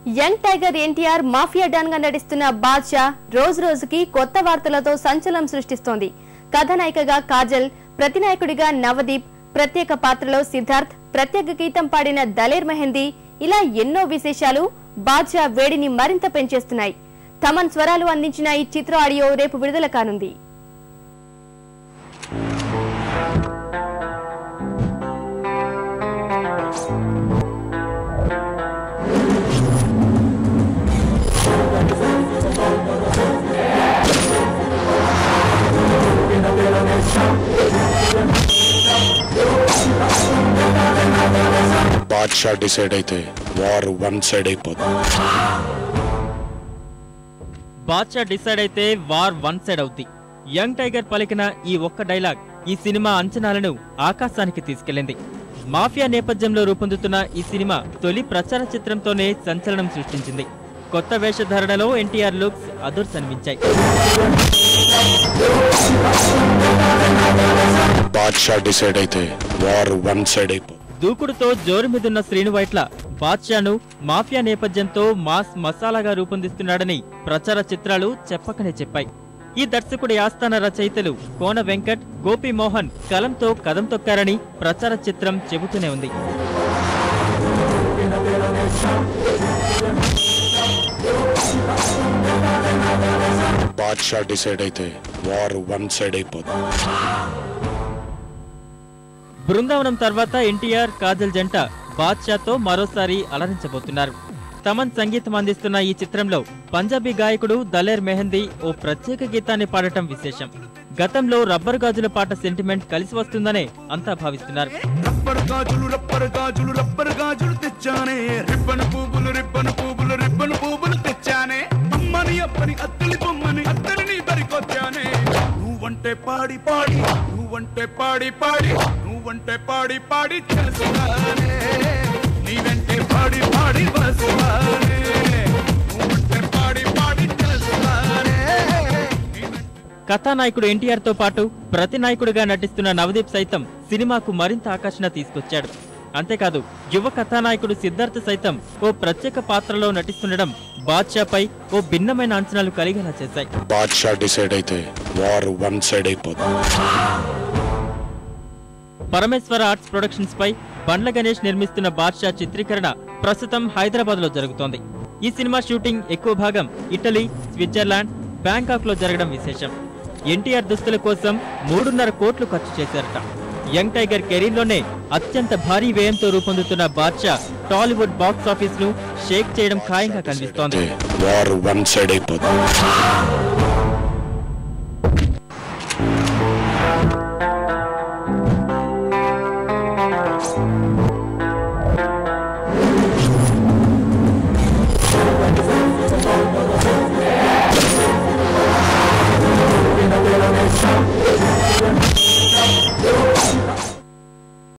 Young tiger NTR mafia don గా నటిస్తున్న బాద్షా రోజు రోజుకి కొత్త వార్తలతో సంచలనం సృష్టిస్తోంది. కథానాయికగా కాజల్, ప్రతినాయకుడిగా నవదీప్, ప్రత్యేక పాత్రలో సిద్ధార్థ్, ప్రత్యేక గీతం పాడిన దలేర్ మెహందీ ఇలా ఎన్నో విశేషాలు బాద్షా వేడిని మరింత పెంచేస్తున్నాయి. తమన్ స్వరాలు అందించిన ఈ చిత్ర ఆడియో రేపు విడుదల కానుంది. బాద్షా డిసైడ్ అయితే వార్ వన్ సైడ్ అయిపోతుంది. బాద్షా డిసైడ్ అయితే వార్ వన్ సైడ్ అవుతుంది. యంగ్ టైగర్ పలికిన ఈ ఒక్క డైలాగ్ ఈ సినిమా అంచనాలను ఆకాశానికి తీసుకెళ్లింది. మాఫియా నేపథ్యంలో రూపొందుతున్న ఈ సినిమా తొలి ప్రచార చిత్రంతోనే సంచలనం సృష్టించింది. కొత్త వేషధారణలో ఎన్టీఆర్ లుక్స్ అదుర్సనిపించాయి. బాద్షా డిసైడ్ అయితే వార్ వన్ సైడ్ అయిపోతుంది. దూకుడుతో జోరు మీదున్న శ్రీను వైట్ల బాద్షాను మాఫియా నేపథ్యంతో మాస్ మసాలాగా రూపొందిస్తున్నాడని ప్రచార చిత్రాలు చెప్పకనే చెప్పాయి. ఈ దర్శకుడి ఆస్థాన రచయితలు కోన వెంకట్, గోపి మోహన్ కలంతో కదం తొక్కారని ప్రచార చిత్రం చెబుతూనే ఉంది. బాద్షా డిసైడ్ అయితే వార్ వన్ సైడ్ అయిపోతుంది. బృందావనం తర్వాత ఎన్టీఆర్, కాజల్ జంట బాద్షాతో మరోసారి అలరించబోతున్నారు. తమన్ సంగీతం అందిస్తున్న ఈ చిత్రంలో పంజాబీ గాయకుడు దలేర్ మెహందీ ఓ ప్రత్యేక గీతాన్ని పాడటం విశేషం. గతంలో రబ్బర్ గాజుల పాట సెంటిమెంట్ కలిసి వస్తుందనే అంతా భావిస్తున్నారు. కథానాయకుడు ఎన్టీఆర్ తో పాటు ప్రతి నాయకుడిగా నటిస్తున్న నవదీప్ సైతం సినిమాకు మరింత ఆకర్షణ తీసుకొచ్చాడు. అంతేకాదు యువ కథానాయకుడు సిద్ధార్థ్ సైతం ఓ ప్రత్యేక పాత్రలో నటిస్తుండడం బాద్షాపై ఓ భిన్నమైన అంచనాలు కలిగేలా చేశాయి. బాద్షా డిసైడ్ అయితే వార్ వన్ సైడ్ అయిపోతుంది. పరమేశ్వర ఆర్ట్స్ ప్రొడక్షన్స్ పై బండ్ల గణేష్ నిర్మిస్తున్న బాద్షా చిత్రీకరణ ప్రస్తుతం హైదరాబాద్ లో జరుగుతోంది. ఈ సినిమా షూటింగ్ ఎక్కువ భాగం ఇటలీ, స్విట్జర్లాండ్, బ్యాంకాక్ లో జరగడం విశేషం. ఎన్టీఆర్ దుస్తుల కోసం 3.5 కోట్లు ఖర్చు చేశారట. యంగ్ టైగర్ కెరీర్ లోనే అత్యంత భారీ వ్యయంతో రూపొందుతున్న బాద్షా టాలీవుడ్ బాక్స్ ఆఫీస్ ను షేక్ చేయడం ఖాయంగా కనిపిస్తోంది. వార్ వన్ సైడ్ అయిపోతుంది.